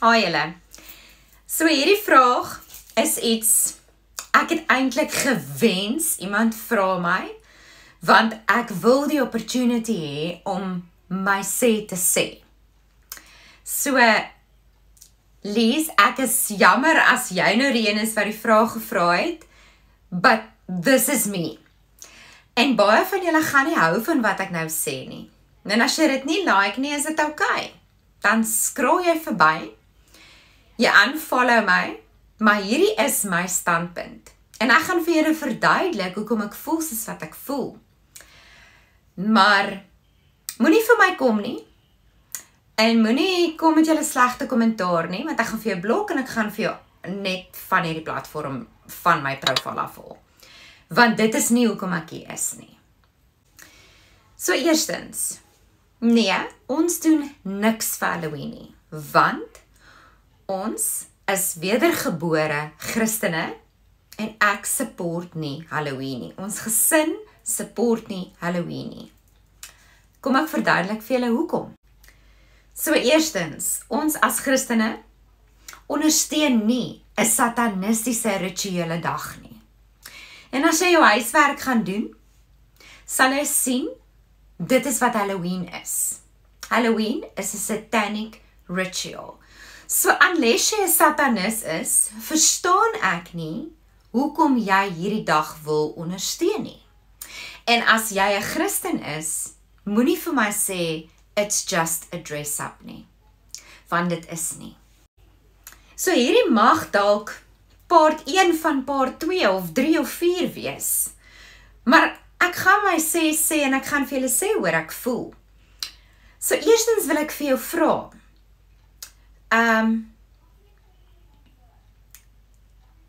Hi julle. So hierdie vraag is iets ek het eintlik gewens iemand vra my want ek wil die opportunity hê om my sê te sê. So Lies, ek is jammer as jy nou die een is wat die vraag gevra het, but this is me. En baie van julle gaan nie hou van wat ek nou sê nie. En as jy dit nie like nie, is dit okay. Dan scroll jy verby. Jy unfollow my, maar hierdie is my standpunt. En ek gaan vir julle verduidelik hoekom ek voel soos wat ek voel. Maar moenie vir my kom nie. En moenie kom met julle slegte kommentaar nie, want ek gaan vir jou blok en ek gaan vir jou net van hierdie platform van my profiel afhaal. Want dit is nie hoekom ek hier is nie. So eerstens, nee, ons doen niks vir Halloween nie, want ons is wedergebore Christene en ek support nie Halloween nie. Ons gesin support nie Halloween nie. Kom ek verduidelik vir julle hoekom. So eerstens, ons as Christene ondersteun nie 'n satanistiese rituele dag nie. En as jy jou huiswerk gaan doen, sal jy sien, dit is wat Halloween is. Halloween is 'n satanic ritual. So unless jy 'n satanist is, verstaan ek nie hoekom jy hierdie dag wil ondersteun nie. En as jy 'n Christen is, moenie vir my sê it's just a dress up nie, want dit is nie. So hierdie mag dalk part 1 van part 2 of 3 of 4 wees. Maar ek gaan my sê en ek gaan vir julle sê hoe ek voel. So eerstens wil ek vir jou vra.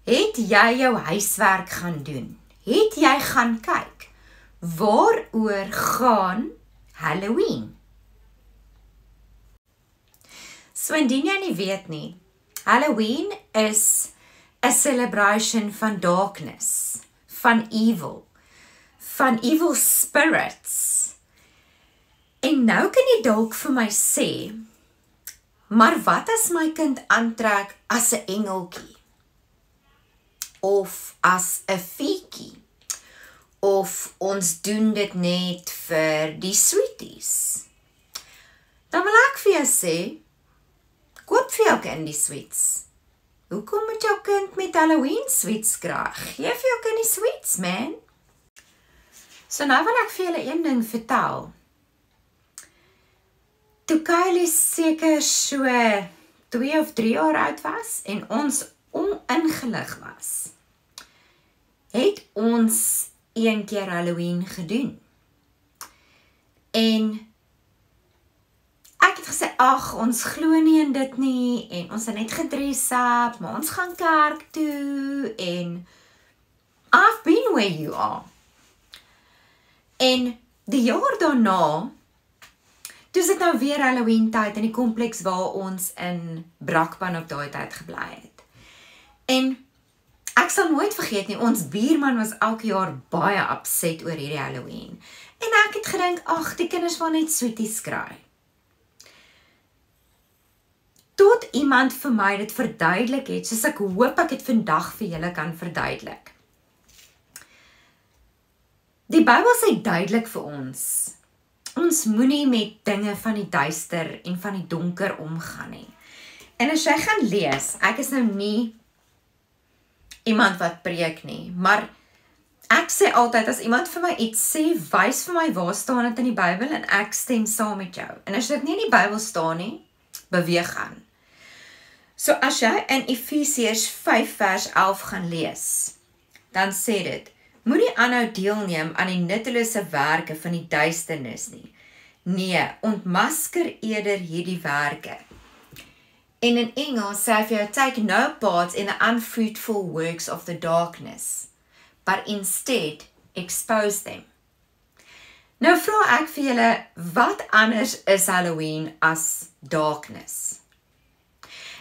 Het jy jou huiswerk gaan doen? Het jy gaan kyk? Waaroor gaan Halloween? So indien jy nie weet nie, Halloween is 'n celebration van darkness, van evil spirits. En nou kan jy dalk vir my sê, maar wat as my kind aantrek as 'n engeltjie? Of as 'n feetjie? Of ons doen dit net vir die sweeties? Dan wil ek vir jou sê, koop vir jou kind die sweets. Hoekom moet jou kind met Halloween sweets kry? Geef vir jou kind die sweets, man. So nou wil ek vir julle een ding vertel. Toe Kylie seker so 2 of 3 jaar oud was en ons oningelig was, het ons een keer Halloween gedoen. En ek het gesê, ag, ons glo nie in dit nie, en ons het net gedress up, maar ons gaan kerk toe, en I've been where you are. En die jaar daarna, toe is dit nou weer Halloween tyd in die kompleks waar ons in Brakpan op daai tyd gebly het. En ek sal nooit vergeet nie, ons buurman was elke jaar baie upset oor hierdie Halloween. En ek het gedink, ag, die kinders wil net sweeties kry. Tot iemand vir my dit verduidelik het, soos ek hoop ek het vandag vir julle kan verduidelik. Die Bybel sê duidelik vir ons moenie met dinge van die duister en van die donker omgaan nie. En as jy gaan lees, ek is nou nie iemand wat preek nie, maar ek sê altyd, as iemand vir my iets sê, wys vir my waar staan dit in die Bybel en ek stem saam met jou. En as dit nie in die Bybel staan nie, beweeg aan. So as jy in Efesiërs 5 vers 11 gaan lees, dan sê dit, moenie aanhou deelneem aan die nuttelose werke van die duisternis nie. Nee, ontmasker eerder hierdie werke. En in Engels sê vir jou, take no part in the unfruitful works of the darkness, but instead expose them. Nou vra ek vir julle, wat anders is Halloween as darkness?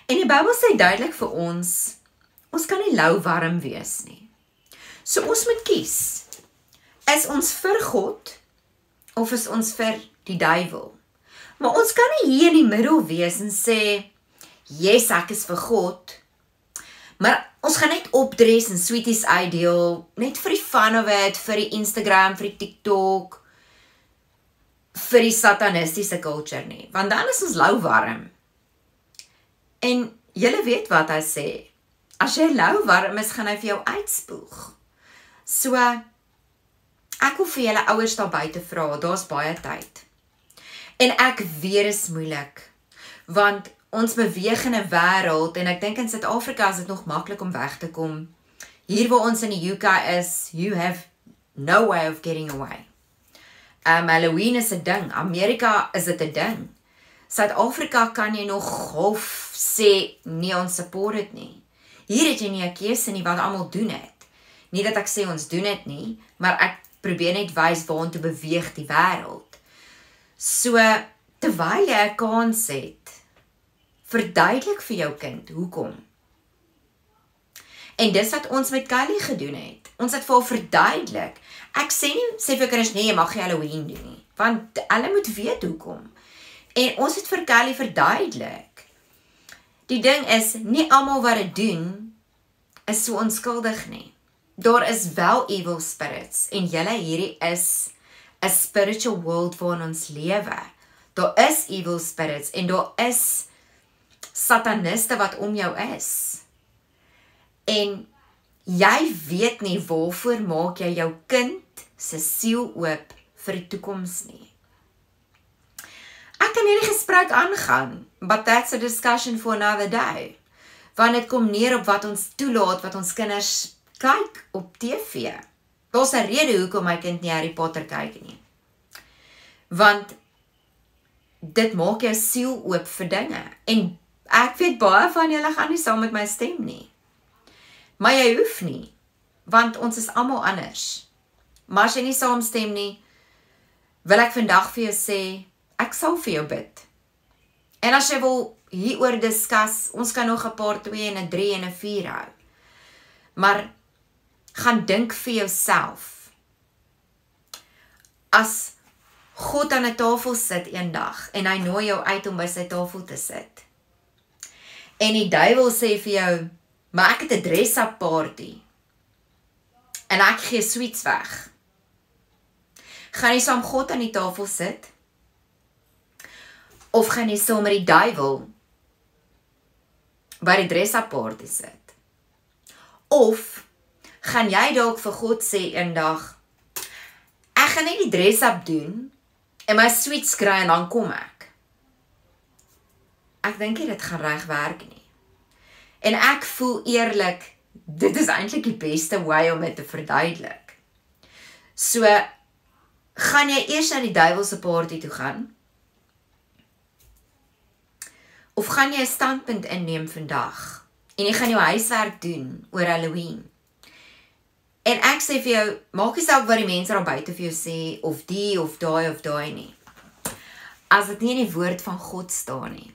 En die Bybel sê duidelik vir ons kan nie lauwarm wees nie. So ons moet kies, is ons vir God, of is ons vir die duiwel? Maar ons kan nie hier in die middel wees en sê, yes, ek is vir God, maar ons gaan net opdres en sweeties uitdeel, net vir die fun of it, vir die Instagram, vir die TikTok, vir die satanistiese culture nie, want dan is ons lou warm. En julle weet wat hy sê, as jy lou warm is, gaan hy vir jou uitspoeg. So, ek wil vir julle ouers daar buite vra, daar's baie tyd. En ek weet is moeilik, want ons beweeg in 'n wêreld, en ek dink in Suid-Afrika is dit nog maklik om weg te kom. Hier waar ons in die UK is, you have no way of getting away. Halloween is 'n ding, Amerika is dit 'n ding. Suid-Afrika kan jy nog half sê, nee, ons support dit nie. Hier het jy nie 'n keuse nie, wat almal doen het. Nie dat ek sê ons doen dit nie, maar ek probeer net wys waartoe beweeg die wêreld. So, terwyl jy 'n kans het, verduidelik vir jou kind, hoekom. En dis wat ons met Kylie gedoen het. Ons het vir haar verduidelik. Ek sê vir jou kinders, nee, jy mag nie Halloween doen nie, want hulle moet weet hoekom. En ons het vir Kylie verduidelik. Die ding is, nie almal wat dit doen, is so onskuldig nie. Daar is wel evil spirits, en julle hierdie is 'n spiritual world waarin ons lewe. Daar is evil spirits, en daar is sataniste wat om jou is. En jy weet nie waarvoor maak jy jou kind se siel oop vir die toekoms nie. Ek kan hierdie gesprek aangaan, but that's a discussion for another day. Want dit kom neer op wat ons toelaat, wat ons kinders kyk op TV. Daar's 'n rede hoekom my kind nie Harry Potter kyk nie. Want dit maak jou siel oop vir dinge. En ek weet baie van julle gaan nie saam met my stem nie. Maar jy hoef nie, want ons is almal anders. Maar as jy nie saamstem nie, wil ek vandag vir jou sê, ek sal vir jou bid. En as jy wil hieroor discuss, ons kan nog 'n paar 2 en 'n 3 en 'n 4 hou. Maar gaan dink vir jouself. As God aan 'n tafel sit eendag en hy nooi jou uit om by sy tafel te sit. En die duiwel sê vir jou, maar ek het 'n dress-up party. En ek gee sweets weg. Gaan jy saam God aan die tafel sit? Of gaan jy saam met die duiwel by die dress-up party sit? Of gaan jy dalk vir God sê eendag, ek gaan net die dress-up doen en my sweets kry en dan kom ek. Ek dink nie dit gaan reg werk nie. En ek voel eerlik, dit is eintlik die beste way om dit te verduidelik. So, gaan jy eers na die duiwelse party toe gaan? Of gaan jy 'n standpunt inneem vandag? En jy gaan jou huiswerk doen oor Halloween? En ek sê vir jou, maak nie saak wat die mense daar buite vir jou sê, of die, of daai nie. As dit nie in die woord van God staan nie,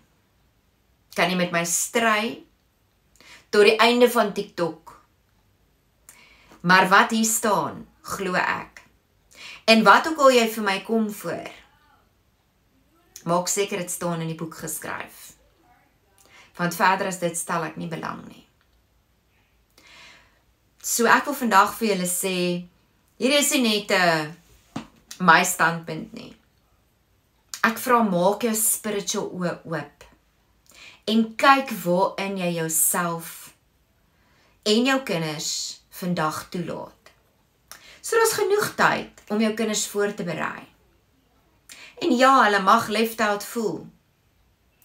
kan jy met my stry, tot die einde van TikTok. Maar wat hier staan, glo ek. En wat ook al jy vir my kom voor, maak seker dit staan in die boek geskryf. Want verder as dit stel ek nie belang nie. So ek wil vandag vir julle sê, hier is nie net my standpunt nie. Ek vra, maak jou spiritual oë oop. En kyk waarin jy jouself en jou kinders vandag toelaat. So daar's genoeg tyd om jou kinders voor te berei. En ja, hulle mag left out voel.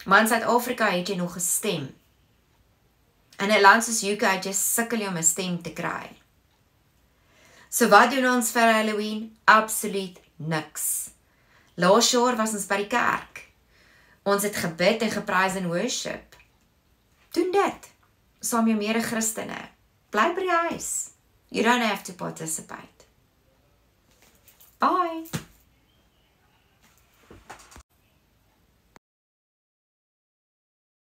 Maar in Suid-Afrika het jy nog 'n stem. In 'n land soos UK het jy sukkel om 'n stem te kry. So wat doen ons vir Halloween? Absoluut niks. Laas jaar was ons by die kerk. Ons het gebid en gepraise en worship. Doen dit. Saam jou mede-Christene. Bly by die huis. You don't have to participate. Bye.